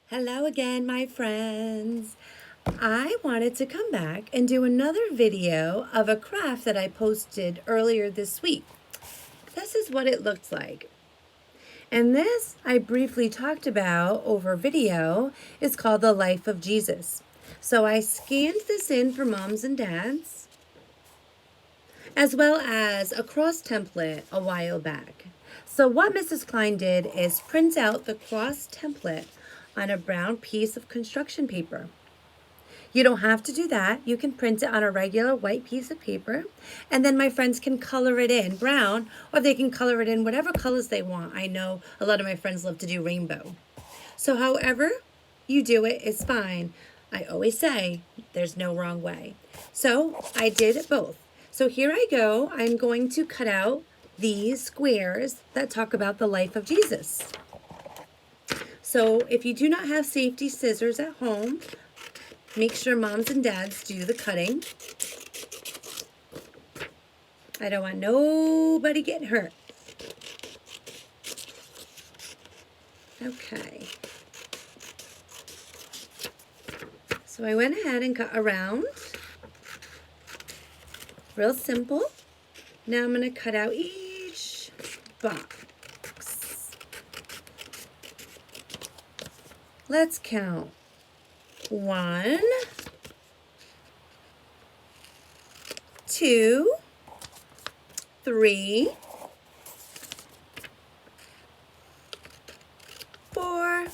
Hello again, my friends. I wanted to come back and do another video of a craft that I posted earlier this week. This is what it looked like. And this I briefly talked about over video is called The Life of Jesus. So I scanned this in for moms and dads, as well as a cross template a while back. So what Mrs. Klein did is print out the cross template on a brown piece of construction paper. You don't have to do that. You can print it on a regular white piece of paper, and then my friends can color it in brown, or they can color it in whatever colors they want. I know a lot of my friends love to do rainbow. So however you do it is fine. I always say there's no wrong way. So I did both. So here I go. I'm going to cut out these squares that talk about the life of Jesus. So if you do not have safety scissors at home, make sure moms and dads do the cutting. I don't want nobody getting hurt. Okay. So I went ahead and cut around. Real simple. Now I'm going to cut out each box. Let's count. 1, 2, 3, 4,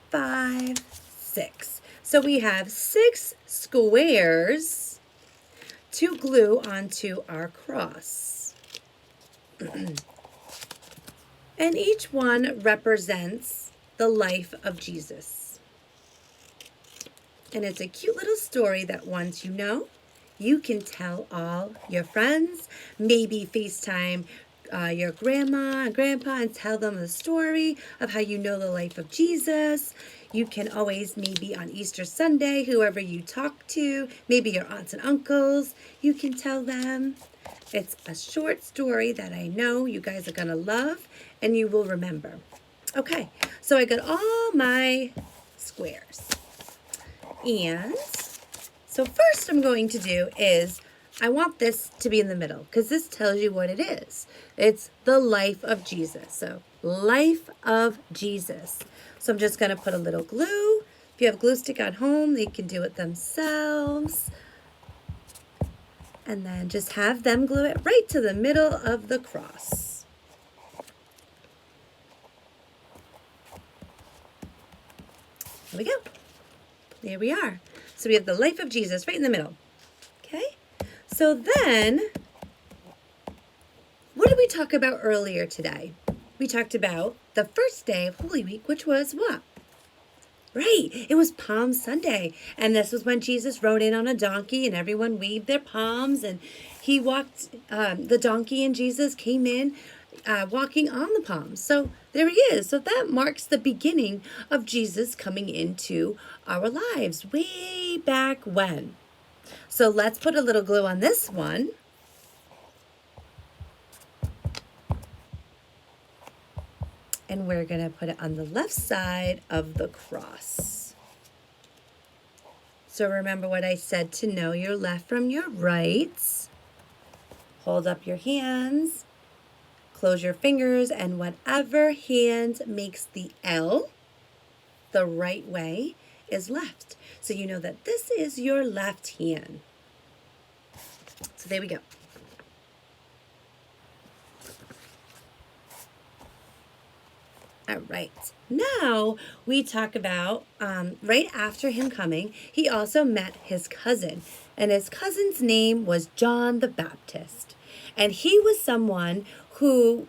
5, 6. So we have 6 squares to glue onto our cross. And each one represents the life of Jesus. And it's a cute little story that once you know, you can tell all your friends, maybe FaceTime your grandma and grandpa and tell them the story of how you know the life of Jesus. You can always, maybe on Easter Sunday, whoever you talk to, maybe your aunts and uncles, you can tell them. It's a short story that I know you guys are going to love and you will remember. Okay, so I got all my squares. And so first I'm going to do is, I want this to be in the middle because this tells you what it is. It's the life of Jesus. So life of Jesus. So I'm just going to put a little glue. If you have glue stick at home, they can do it themselves. And then just have them glue it right to the middle of the cross. There we go. There we are. So we have the life of Jesus right in the middle. Okay? So then, what did we talk about earlier today? We talked about the first day of Holy Week, which was what? Right, it was Palm Sunday, and this was when Jesus rode in on a donkey and everyone waved their palms, and he walked, the donkey and Jesus came in walking on the palms. So there he is. So that marks the beginning of Jesus coming into our lives way back when. So let's put a little glue on this one. And we're going to put it on the left side of the cross. So remember what I said to know your left from your right. Hold up your hands, close your fingers, and whatever hand makes the L the right way is left. So you know that this is your left hand. So there we go. All right, now we talk about right after him coming, he also met his cousin, and his cousin's name was John the Baptist. And he was someone who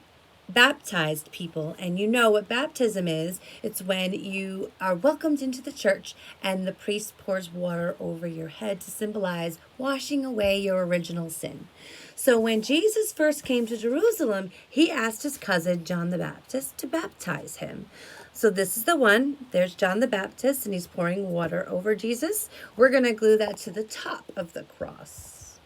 baptized people. And you know what baptism is. It's when you are welcomed into the church and the priest pours water over your head to symbolize washing away your original sin. So when Jesus first came to Jerusalem, he asked his cousin, John the Baptist, to baptize him. So this is the one. There's John the Baptist, and he's pouring water over Jesus. We're going to glue that to the top of the cross.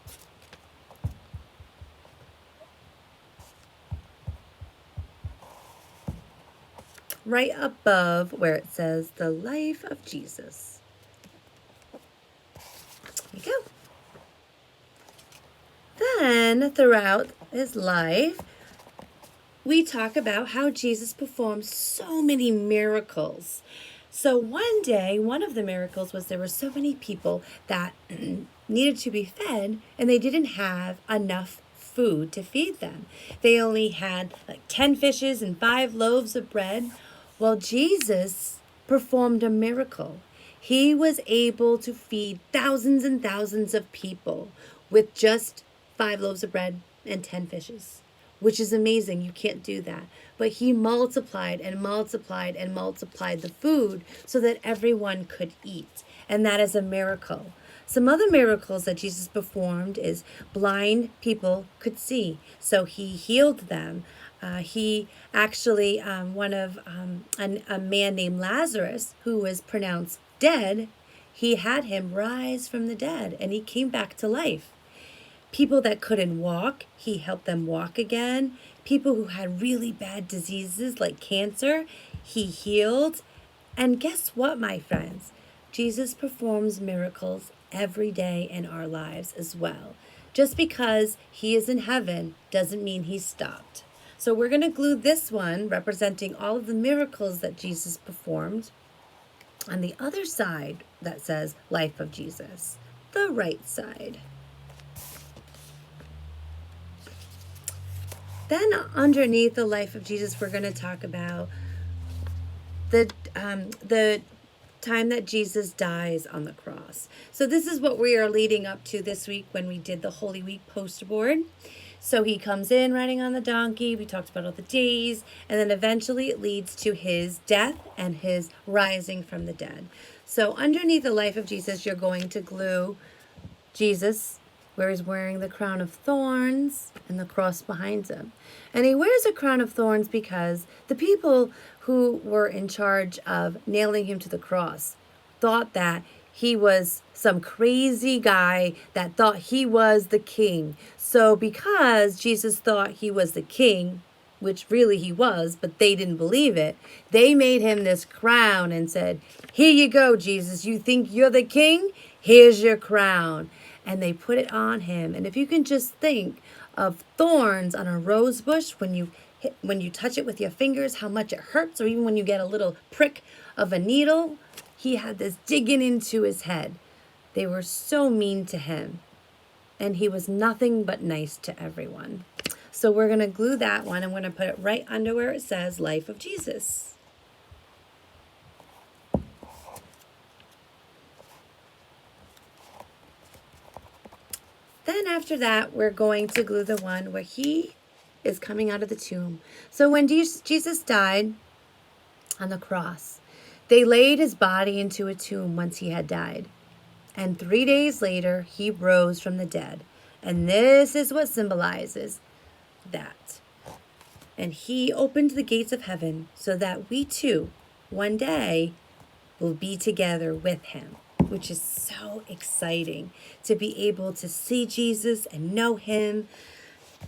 right above where it says the life of Jesus. There you go. Then, throughout his life, we talk about how Jesus performed so many miracles. So one day, one of the miracles was there were so many people that needed to be fed, and they didn't have enough food to feed them. They only had like 10 fishes and 5 loaves of bread. Well, Jesus performed a miracle. He was able to feed thousands and thousands of people with just 5 loaves of bread and 10 fishes, which is amazing. You can't do that. But he multiplied and multiplied and multiplied the food so that everyone could eat. And that is a miracle. Some other miracles that Jesus performed is blind people could see. So he healed them. He actually, a man named Lazarus, who was pronounced dead, he had him rise from the dead and he came back to life. People that couldn't walk, he helped them walk again. People who had really bad diseases like cancer, he healed. And guess what, my friends? Jesus performs miracles every day in our lives as well. Just because he is in heaven doesn't mean he's stopped. So we're going to glue this one representing all of the miracles that Jesus performed on the other side that says life of Jesus, the right side. Then underneath the life of Jesus, we're going to talk about the time that Jesus dies on the cross. So this is what we are leading up to this week when we did the Holy Week poster board. So he comes in riding on the donkey. We talked about all the days. And then eventually it leads to his death and his rising from the dead. So underneath the life of Jesus, you're going to glue Jesus, where he's wearing the crown of thorns and the cross behind him. And he wears a crown of thorns because the people who were in charge of nailing him to the cross thought that he was some crazy guy that thought he was the king. So because Jesus thought he was the king, which really he was, but they didn't believe it, they made him this crown and said, "Here you go, Jesus. You think you're the king? Here's your crown." And they put it on him. And if you can just think of thorns on a rose bush, when you touch it with your fingers, how much it hurts, or even when you get a little prick of a needle, he had this digging into his head. They were so mean to him. And he was nothing but nice to everyone. So we're going to glue that one. I'm going to put it right under where it says Life of Jesus. Then after that, we're going to glue the one where he is coming out of the tomb. So when Jesus died on the cross, they laid his body into a tomb once he had died. And 3 days later, he rose from the dead. And this is what symbolizes that. And he opened the gates of heaven so that we too, one day, will be together with him, which is so exciting to be able to see Jesus and know him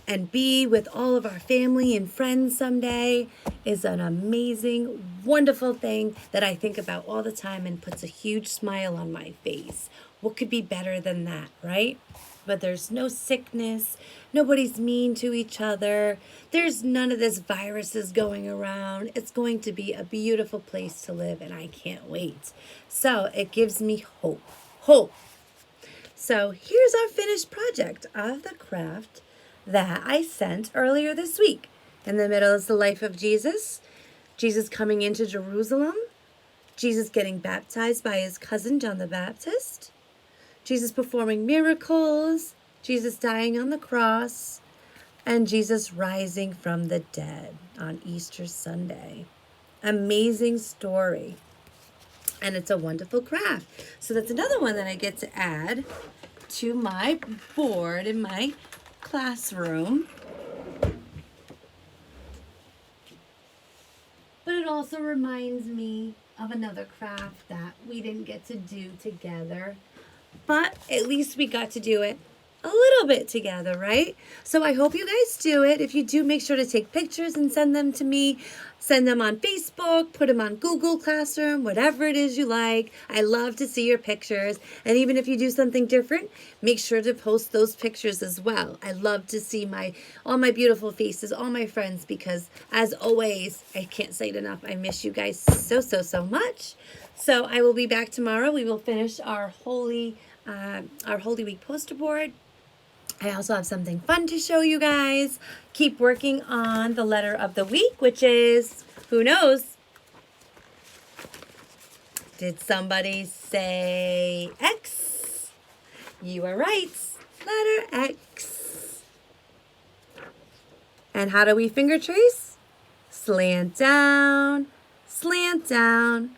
and be with all of our family and friends someday is an amazing, wonderful thing that I think about all the time and puts a huge smile on my face. What could be better than that, right? But there's no sickness. Nobody's mean to each other. There's none of this viruses going around. It's going to be a beautiful place to live, and I can't wait. So it gives me hope. Hope. So here's our finished project of the craft that I sent earlier this week. In the middle is the life of Jesus. Jesus coming into Jerusalem. Jesus getting baptized by his cousin John the Baptist. Jesus performing miracles, Jesus dying on the cross, and Jesus rising from the dead on Easter Sunday. Amazing story. And it's a wonderful craft. So that's another one that I get to add to my board in my classroom. But it also reminds me of another craft that we didn't get to do together. But at least we got to do it a little bit together, right? So I hope you guys do it. If you do, make sure to take pictures and send them to me. Send them on Facebook, put them on Google Classroom, whatever it is you like. I love to see your pictures. And even if you do something different, make sure to post those pictures as well. I love to see all my beautiful faces, all my friends, because as always, I can't say it enough, I miss you guys so, so, so much. So I will be back tomorrow. We will finish our Holy Week poster board. I also have something fun to show you guys. Keep working on the letter of the week, which is, who knows? Did somebody say X? You are right. Letter X. And how do we finger trace? Slant down, slant down,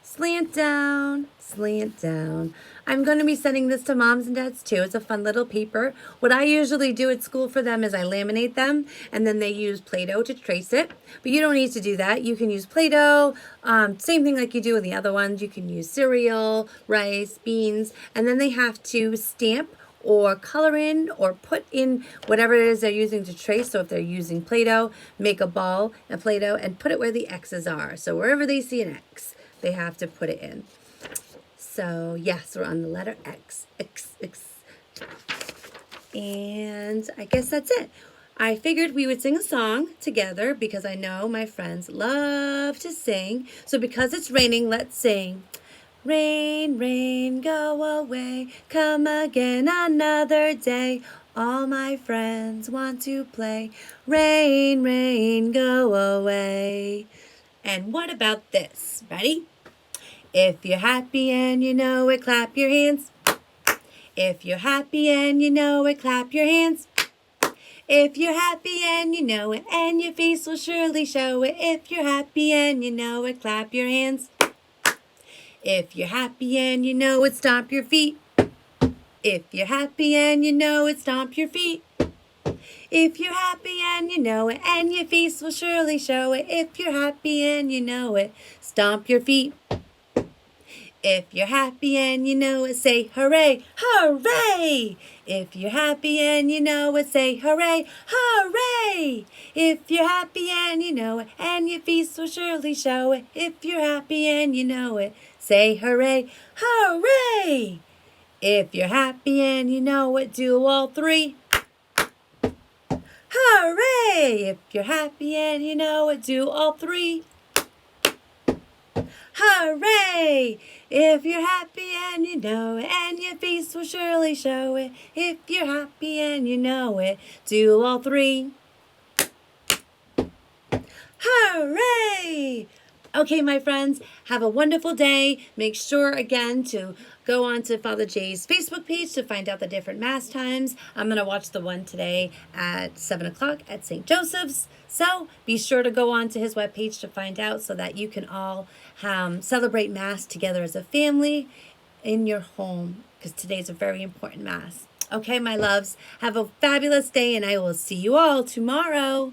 slant down, slant down. I'm going to be sending this to moms and dads too. It's a fun little paper. What I usually do at school for them is I laminate them and then they use Play-Doh to trace it. But you don't need to do that. You can use Play-Doh, same thing like you do with the other ones. You can use cereal, rice, beans, and then they have to stamp or color in or put in whatever it is they're using to trace. So if they're using Play-Doh, make a ball of Play-Doh and put it where the X's are. So wherever they see an X, they have to put it in. So yes, we're on the letter X, X, X. And I guess that's it. I figured we would sing a song together because I know my friends love to sing. So because it's raining, let's sing. Rain, rain, go away, come again another day. All my friends want to play. Rain, rain, go away. And what about this? Ready? If you're happy and you know it, clap your hands. If you're happy and you know it, clap your hands. If you're happy and you know it, and your face will surely show it. If you're happy and you know it, clap your hands. If you're happy and you know it, stomp your feet. If you're happy and you know it, stomp your feet. If you're happy and you know it, and your face will surely show it. If you're happy and you know it, stomp your feet. If you're happy and you know it, say hooray, hooray! If you're happy and you know it, say hooray, hooray! If you're happy and you know it, and your face will surely show it. If you're happy and you know it, say hooray, hooray! If you're happy and you know it, do all three. Hooray! If you're happy and you know it, do all three. Hooray! If you're happy and you know it, and your face will surely show it. If you're happy and you know it, do all three. Hooray! Okay, my friends, have a wonderful day. Make sure, again, to go on to Father Jay's Facebook page to find out the different Mass times. I'm going to watch the one today at 7 o'clock at St. Joseph's. So be sure to go on to his webpage to find out so that you can all celebrate Mass together as a family in your home, because today's a very important Mass. Okay, my loves, have a fabulous day, and I will see you all tomorrow.